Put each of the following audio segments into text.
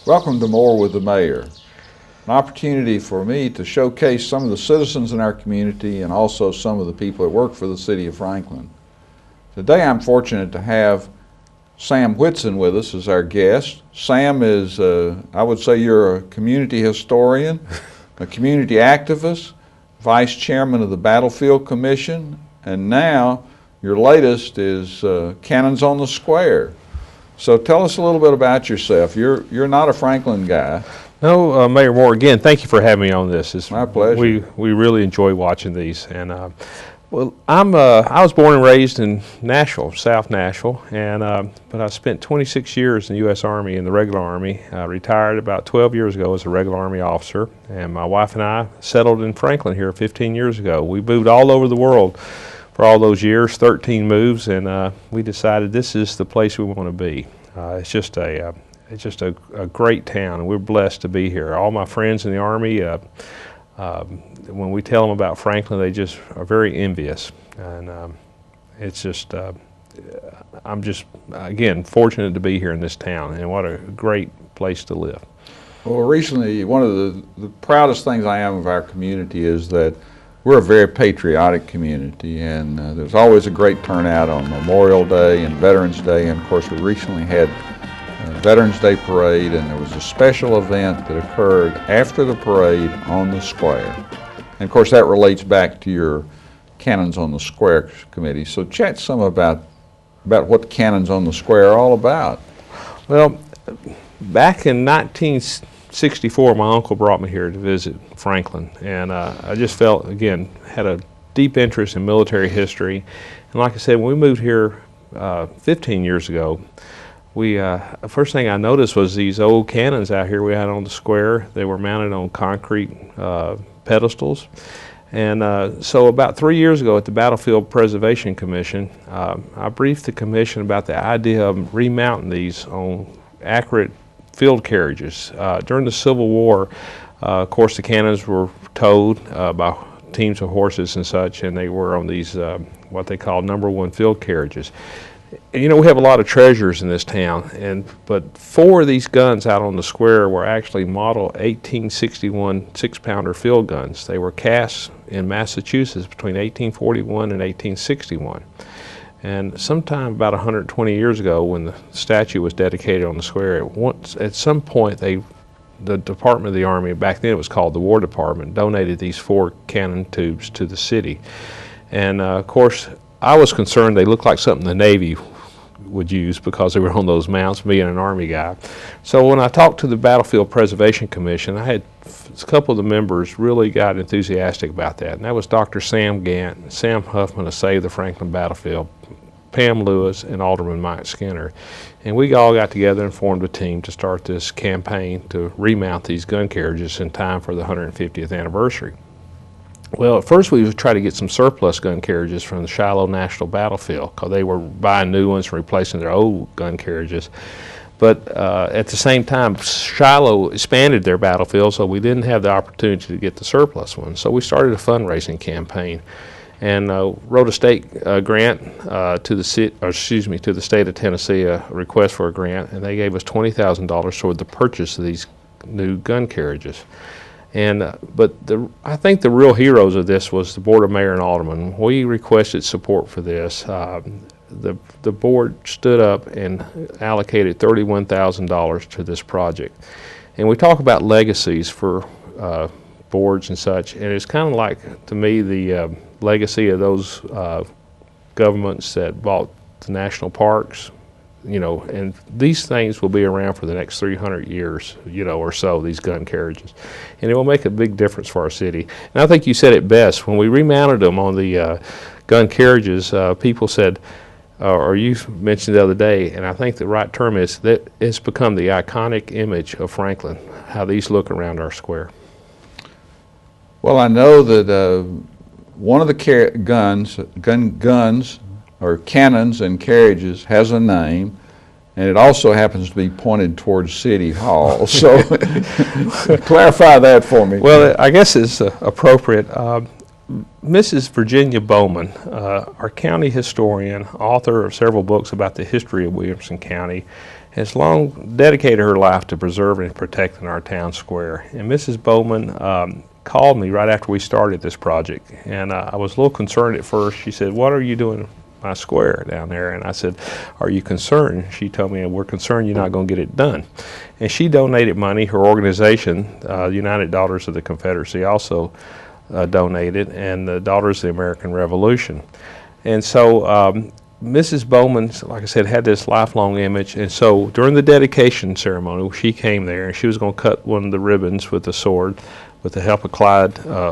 Welcome to More with the Mayor, an opportunity for me to showcase some of the citizens in our community and also some of the people that work for the City of Franklin. Today I'm fortunate to have Sam Whitson with us as our guest. Sam is, I would say you're a community historian, a community activist, vice chairman of the Battlefield Commission, and now your latest is Cannons on the Square. So tell us a little bit about yourself. You're not a Franklin guy. No, Mayor Moore, again, thank you for having me on this. It's my pleasure. We really enjoy watching these. And well, I was born and raised in Nashville, South Nashville, and but I spent 26 years in the U.S. Army, in the regular Army. I retired about 12 years ago as a regular Army officer, and my wife and I settled in Franklin here 15 years ago. We moved all over the world for all those years, 13 moves, and we decided this is the place we want to be. It's just a great town, and we're blessed to be here. All my friends in the Army, when we tell them about Franklin, they just are very envious, and it's just I'm just again fortunate to be here in this town, and what a great place to live. Well, recently, one of the proudest things I am of our community is that we're a very patriotic community, and there's always a great turnout on Memorial Day and Veterans Day, and of course we recently had Veterans Day Parade, and there was a special event that occurred after the parade on the square. And of course that relates back to your Cannons on the Square committee. So chat some about what Cannons on the Square are all about. Well, back in 1964, my uncle brought me here to visit Franklin, and I just felt, again, had a deep interest in military history. And like I said, when we moved here 15 years ago, the first thing I noticed was these old cannons out here we had on the square. They were mounted on concrete pedestals. And so about 3 years ago at the Battlefield Preservation Commission, I briefed the commission about the idea of remounting these on accurate field carriages. During the Civil War, of course, the cannons were towed by teams of horses and such, and they were on these what they call #1 field carriages. And, you know, we have a lot of treasures in this town, but 4 of these guns out on the square were actually model 1861 6-pounder field guns. They were cast in Massachusetts between 1841 and 1861. And sometime about 120 years ago, when the statue was dedicated on the square, at some point the Department of the Army, back then it was called the War Department, donated these 4 cannon tubes to the city. And of course, I was concerned they looked like something the Navy would use because they were on those mounts, being an Army guy. So when I talked to the Battlefield Preservation Commission, I had a couple of the members really got enthusiastic about that, and that was Dr. Sam Gant, Sam Huffman of Save the Franklin Battlefield, Pam Lewis, and Alderman Mike Skinner. And we all got together and formed a team to start this campaign to remount these gun carriages in time for the 150th anniversary. Well, at first we would try to get some surplus gun carriages from the Shiloh National Battlefield, because they were buying new ones and replacing their old gun carriages. But at the same time, Shiloh expanded their battlefield, so we didn't have the opportunity to get the surplus ones. So we started a fundraising campaign and wrote a state grant to the state of Tennessee, a request for a grant, and they gave us $20,000 toward the purchase of these new gun carriages. And but I think the real heroes of this was the Board of Mayor and Aldermen. We requested support for this. The board stood up and allocated $31,000 to this project. And we talk about legacies for boards and such, and it's kind of like, to me, the legacy of those governments that bought the national parks. You know, and these things will be around for the next 300 years, you know, or so, these gun carriages. And it will make a big difference for our city. And I think you said it best. When we remounted them on the gun carriages, people said, or you mentioned the other day, and I think the right term is that it's become the iconic image of Franklin, how these look around our square. Well, I know that one of the guns or cannons and carriages has a name, and it also happens to be pointed towards City Hall. So clarify that for me. Well, I guess it's appropriate. Mrs. Virginia Bowman, our county historian, author of several books about the history of Williamson County, has long dedicated her life to preserving and protecting our town square. And Mrs. Bowman called me right after we started this project, and I was a little concerned at first. She said, "What are you doing my square down there?" And I said, "Are you concerned?" She told me, "We're concerned you're not going to get it done." And she donated money. Her organization, United Daughters of the Confederacy, also donated, and the Daughters of the American Revolution. And so Mrs. Bowman, like I said, had this lifelong image, and so during the dedication ceremony, she came there, and she was going to cut one of the ribbons with a sword with the help of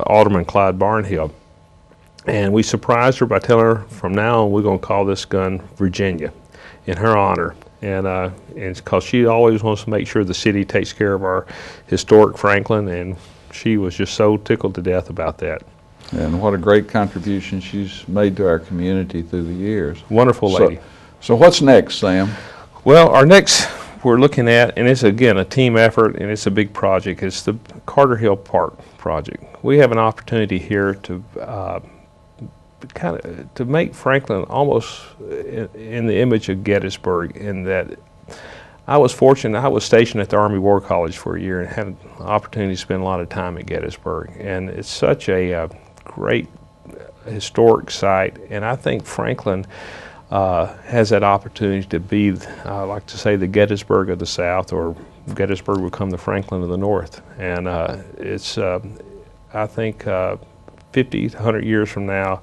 Alderman Clyde Barnhill. And we surprised her by telling her, from now on, we're going to call this gun Virginia in her honor. And because she always wants to make sure the city takes care of our historic Franklin, and she was just so tickled to death about that. And what a great contribution she's made to our community through the years. Wonderful lady. So what's next, Sam? Well, our next we're looking at, and it's again a team effort, and it's a big project, it's the Carter Hill Park project. We have an opportunity here to to make Franklin almost in the image of Gettysburg, in that I was fortunate. I was stationed at the Army War College for a year and had an opportunity to spend a lot of time at Gettysburg. And it's such a great historic site. And I think Franklin has that opportunity to be, I like to say, the Gettysburg of the South, or Gettysburg will become the Franklin of the North. And it's, I think, 50 to 100 years from now,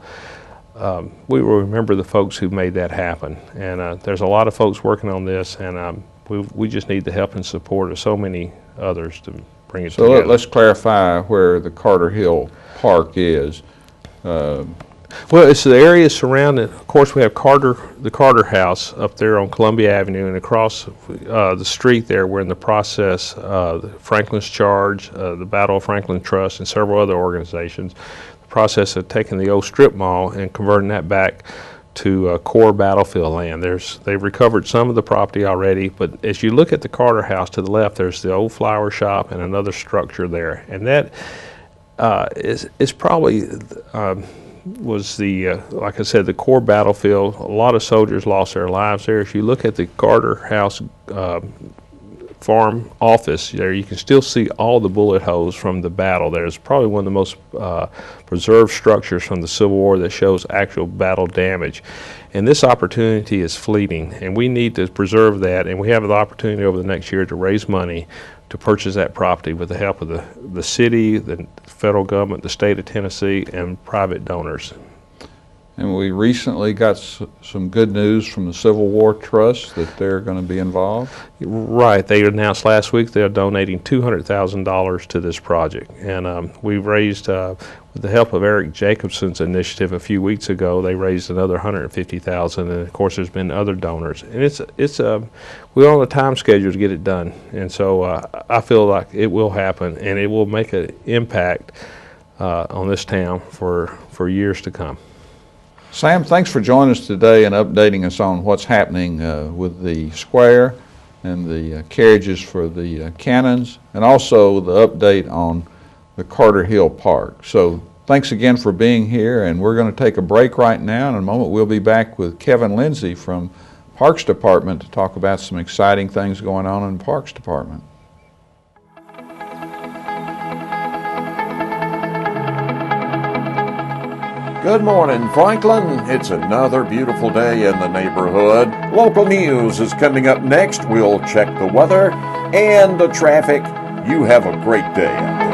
we will remember the folks who made that happen. And there's a lot of folks working on this, and we just need the help and support of so many others to bring it together. So let's clarify where the Carter Hill Park is. Well, it's the area surrounding, of course, we have the Carter House up there on Columbia Avenue, and across the street there, we're in the process, Franklin's Charge, the Battle of Franklin Trust, and several other organizations, the process of taking the old strip mall and converting that back to core battlefield land. They've recovered some of the property already, but as you look at the Carter House to the left, there's the old flower shop and another structure there, and that is probably was the, like I said, the core battlefield. A lot of soldiers lost their lives there. If you look at the Carter House farm office there, you can still see all the bullet holes from the battle there. It's probably one of the most preserved structures from the Civil War that shows actual battle damage. And this opportunity is fleeting, and we need to preserve that, and we have the opportunity over the next year to raise money to purchase that property with the help of the city, the federal government, the state of Tennessee, and private donors. And we recently got some good news from the Civil War Trust that they're going to be involved. Right. They announced last week they're donating $200,000 to this project. And we raised, with the help of Eric Jacobson's initiative a few weeks ago, they raised another $150,000. And of course, there's been other donors. And we're on a time schedule to get it done. And so I feel like it will happen, and it will make an impact on this town for years to come. Sam, thanks for joining us today and updating us on what's happening with the square and the carriages for the cannons, and also the update on the Carter Hill Park. So thanks again for being here, and we're going to take a break right now. In a moment we'll be back with Kevin Lindsay from Parks Department to talk about some exciting things going on in the Parks Department. Good morning, Franklin. It's another beautiful day in the neighborhood. Local news is coming up next. We'll check the weather and the traffic. You have a great day out there.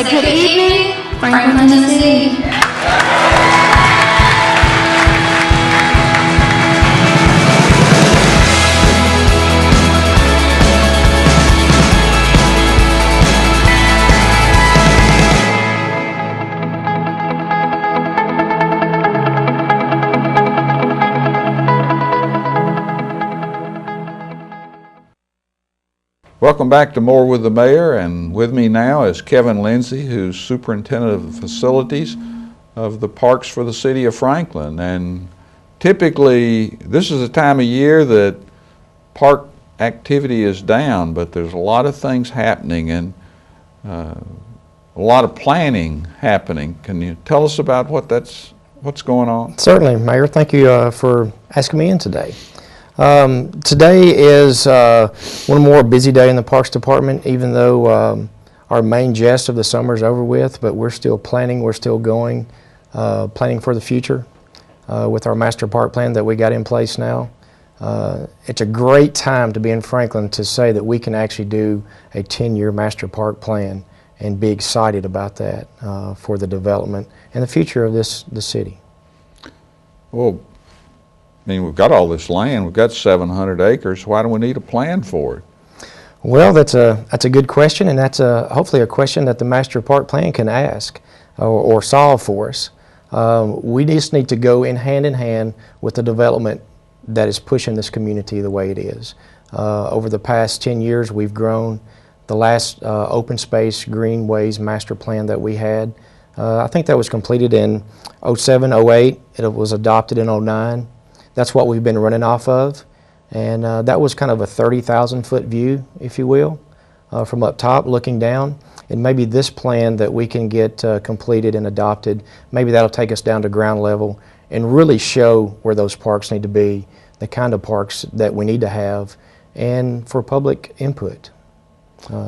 say good evening, Franklin, Tennessee. Welcome back to More with the Mayor, and with me now is Kevin Lindsay, who's Superintendent of the Facilities of the Parks for the City of Franklin. And typically, this is a time of year that park activity is down, but there's a lot of things happening and a lot of planning happening. Can you tell us about what's going on? Certainly, Mayor. Thank you for asking me in today. Today is one more busy day in the Parks Department, even though our main jest of the summer is over with, but we're still planning, we're still going, planning for the future with our master park plan that we got in place now. It's a great time to be in Franklin to say that we can actually do a 10-year master park plan and be excited about that for the development and the future of the city. Well, I mean, we've got all this land, we've got 700 acres, why do we need a plan for it? Well, that's a good question, and that's hopefully a question that the master park plan can ask or solve for us. We just need to go in hand with the development that is pushing this community the way it is. Over the past 10 years, we've grown. The last open space greenways master plan that we had, I think that was completed in 07, 08. It was adopted in 09. That's what we've been running off of, and that was kind of a 30,000-foot view, if you will, from up top looking down. And maybe this plan that we can get completed and adopted, maybe that'll take us down to ground level and really show where those parks need to be, the kind of parks that we need to have, and for public input.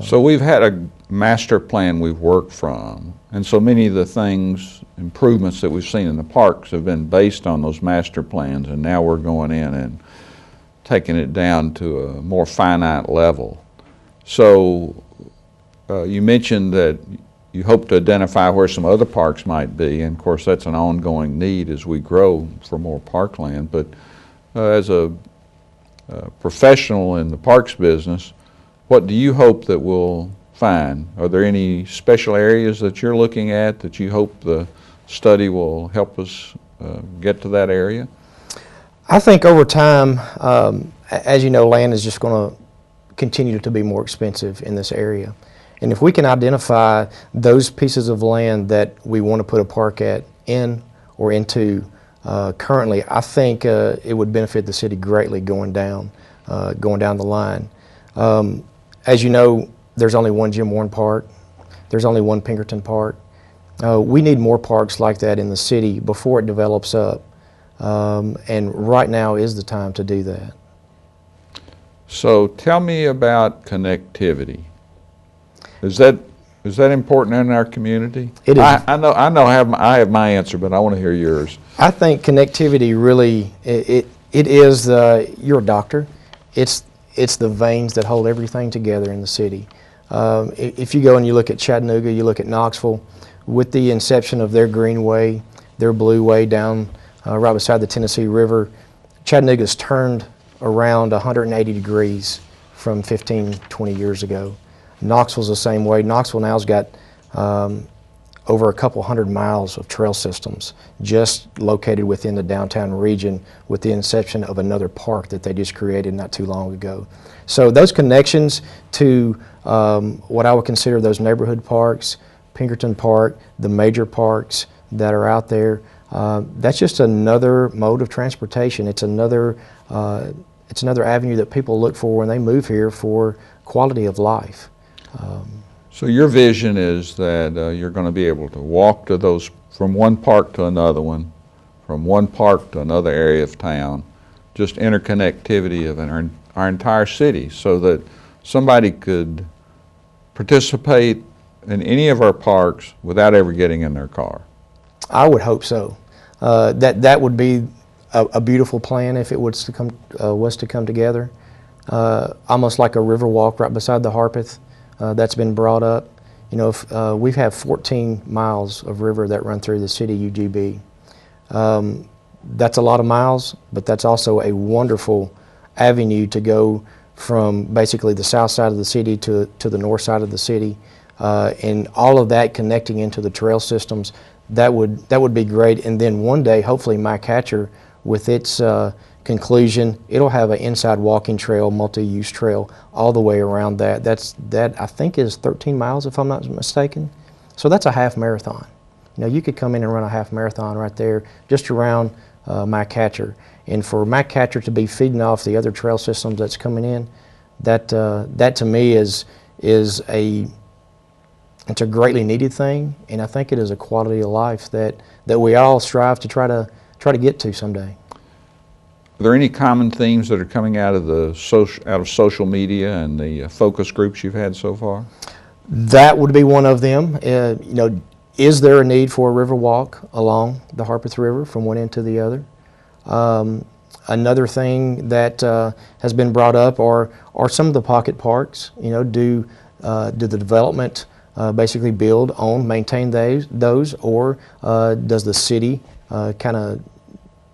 So we've had a master plan we've worked from, and so many of the things, improvements that we've seen in the parks have been based on those master plans, and now we're going in and taking it down to a more finite level. So you mentioned that you hope to identify where some other parks might be, and of course that's an ongoing need as we grow for more parkland, but as a professional in the parks business, what do you hope that we'll find? Are there any special areas that you're looking at that you hope the study will help us get to that area? I think over time, as you know, land is just going to continue to be more expensive in this area. And if we can identify those pieces of land that we want to put a park in or into currently, I think it would benefit the city greatly going down the line. As you know, there's only one Jim Warren Park. There's only one Pinkerton Park. We need more parks like that in the city before it develops up. And right now is the time to do that. So tell me about connectivity. Is that important in our community? It is. I have my answer, but I want to hear yours. I think connectivity really, it is you're a doctor. It's the veins that hold everything together in the city. If you go and you look at Chattanooga, you look at Knoxville, with the inception of their Greenway, their Blueway down right beside the Tennessee River, Chattanooga's turned around 180 degrees from 15, 20 years ago. Knoxville's the same way. Knoxville now's got over a couple hundred miles of trail systems just located within the downtown region with the inception of another park that they just created not too long ago. So those connections to what I would consider those neighborhood parks, Pinkerton Park, the major parks that are out there, that's just another mode of transportation. It's another avenue that people look for when they move here for quality of life. So your vision is that you're going to be able to walk to those, from one park to another one, from one park to another area of town, just interconnectivity of our entire city, so that somebody could participate in any of our parks without ever getting in their car. I would hope so. That would be a beautiful plan if it was to come together. Almost like a river walk right beside the Harpeth that's been brought up. You know, if, we have 14 miles of river that run through the city UGB. That's a lot of miles, but that's also a wonderful avenue to go from basically the south side of the city to the north side of the city, and all of that connecting into the trail systems. That would be great. And then one day, hopefully, MyCatcher, with its conclusion, it'll have an inside walking trail, multi-use trail all the way around that. That I think is 13 miles, if I'm not mistaken. So that's a half marathon. You know, you could come in and run a half marathon right there, just around MyCatcher. And for MyCatcher to be feeding off the other trail systems that's coming in, that to me is a greatly needed thing, and I think it is a quality of life that we all strive to try to get to someday. Are there any common themes that are coming out of social media and the focus groups you've had so far? That would be one of them. You know, is there a need for a river walk along the Harpeth River from one end to the other? Another thing that has been brought up are some of the pocket parks. You know, do the development basically build, own, maintain those, or does the city kind of,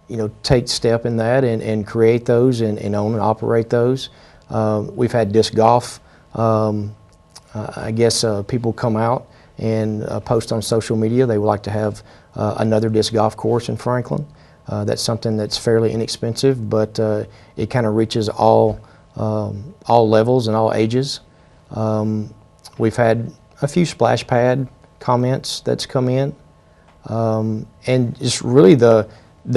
you know, take step in that and create those and own and operate those? We've had disc golf. I guess people come out and post on social media they would like to have another disc golf course in Franklin. That's something that's fairly inexpensive, but it kind of reaches all levels and all ages. We've had a few splash pad comments that's come in, and just really the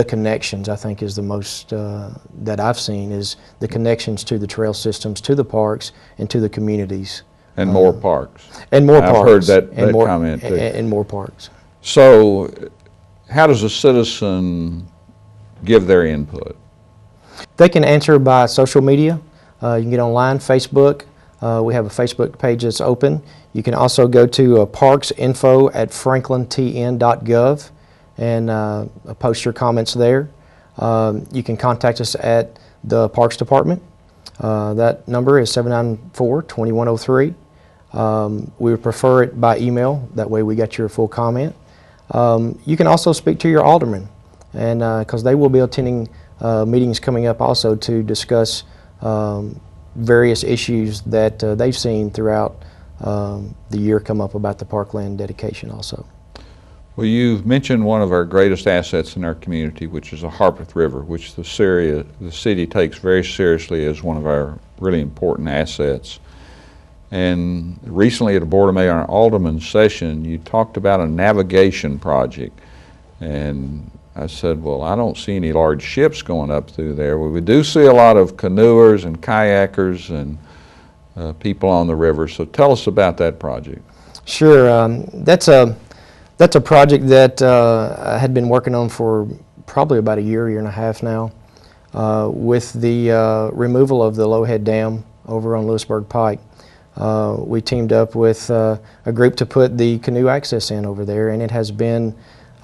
connections, I think, is the most that I've seen, is the connections to the trail systems, to the parks, and to the communities. And more parks. And more parks. I've heard that and more, comment too. And more parks. So how does a citizen give their input? They can answer by social media. You can get online, Facebook. We have a Facebook page that's open. You can also go to parksinfo@franklintn.gov and post your comments there. You can contact us at the Parks Department. That number is 794-2103. We would prefer it by email. That way we get your full comment. You can also speak to your alderman, and because they will be attending meetings coming up also to discuss various issues that they've seen throughout the year come up about the parkland dedication also. Well, you've mentioned one of our greatest assets in our community, which is the Harpeth River, which the city takes very seriously as one of our really important assets. And recently at a Board of Mayor and Alderman session, you talked about a navigation project. And I said, well, I don't see any large ships going up through there. Well, we do see a lot of canoers and kayakers and people on the river. So tell us about that project. Sure. That's a project that I had been working on for probably about a year and a half now, with the removal of the Lowhead Dam over on Lewisburg Pike. We teamed up with a group to put the canoe access in over there, and it has been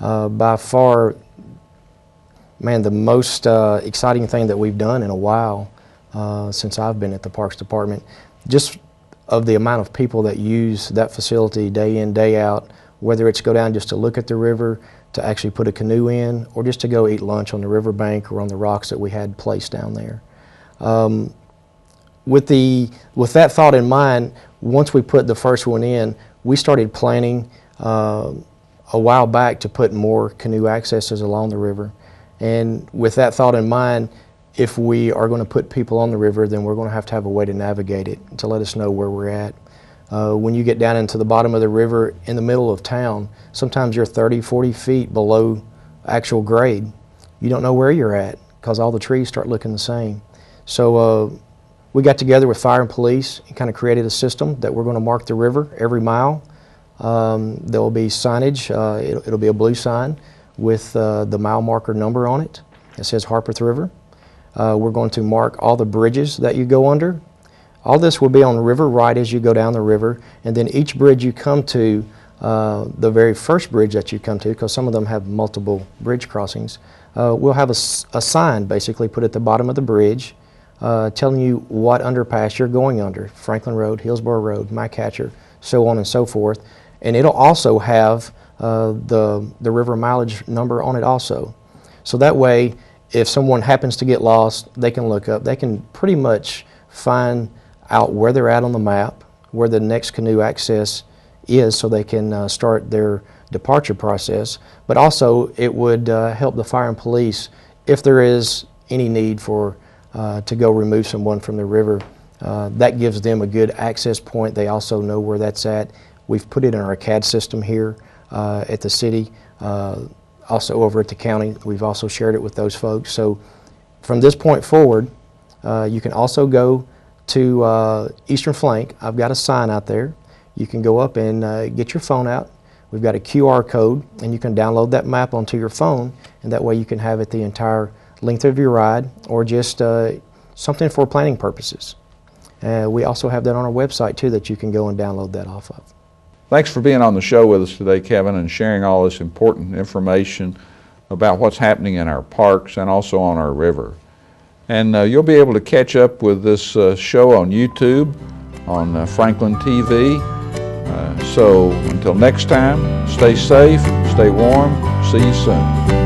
by far, man, the most exciting thing that we've done in a while since I've been at the Parks Department. Just of the amount of people that use that facility day in, day out, whether it's go down just to look at the river, to actually put a canoe in, or just to go eat lunch on the riverbank or on the rocks that we had placed down there. With that thought in mind, once we put the first one in, we started planning a while back to put more canoe accesses along the river. And with that thought in mind, if we are going to put people on the river, then we're going to have a way to navigate it, to let us know where we're at. When you get down into the bottom of the river in the middle of town, sometimes you're 30, 40 feet below actual grade. You don't know where you're at because all the trees start looking the same. So we got together with fire and police and kind of created a system that we're going to mark the river every mile. There will be signage. It'll be a blue sign with the mile marker number on it. It says Harpeth River. We're going to mark all the bridges that you go under. All this will be on the river right as you go down the river, and then each bridge you come to, the very first bridge that you come to, because some of them have multiple bridge crossings, we'll have a sign basically put at the bottom of the bridge telling you what underpass you're going under: Franklin Road, Hillsborough Road, MyCatcher, so on and so forth. And it'll also have the river mileage number on it also. So that way, if someone happens to get lost, they can look up. They can pretty much find out where they're at on the map, where the next canoe access is, so they can start their departure process. But also, it would help the fire and police if there is any need for to go remove someone from the river. That gives them a good access point. They also know where that's at. We've put it in our CAD system here at the city, also over at the county. We've also shared it with those folks. So from this point forward, you can also go to Eastern Flank. I've got a sign out there. You can go up and get your phone out. We've got a QR code, and you can download that map onto your phone, and that way you can have it the entire length of your ride, or just something for planning purposes. We also have that on our website too, that you can go and download that off of. Thanks for being on the show with us today, Kevin, and sharing all this important information about what's happening in our parks and also on our river. And you'll be able to catch up with this show on YouTube, on Franklin TV. So until next time, stay safe, stay warm, see you soon.